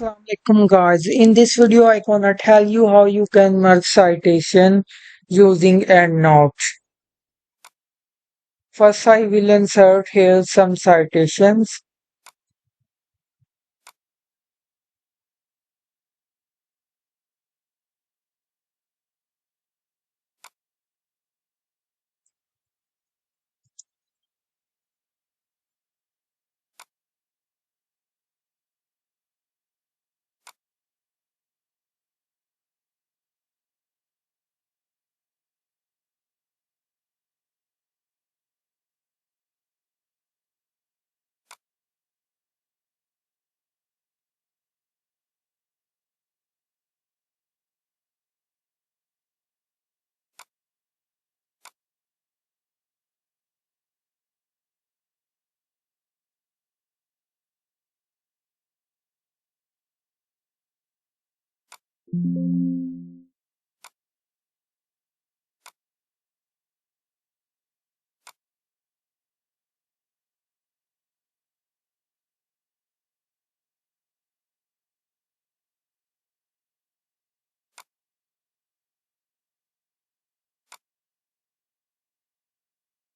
Alaikum guys. In this video, I gonna tell you how you can merge citation using Endnote. First, I will insert here some citations.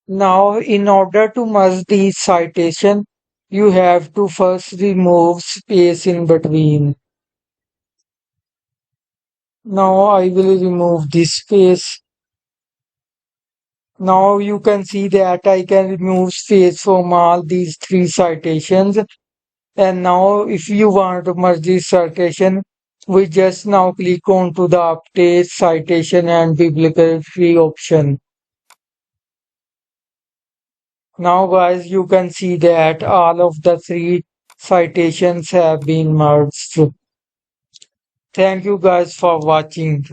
Now, in order to merge these citation, you have to first remove space in between. Now, I will remove this space. Now you can see that I can remove space from all these three citations. And now if you want to merge this citation, we just now click on to the update citation and bibliography option. Now guys, you can see that all of the three citations have been merged. Thank you guys for watching.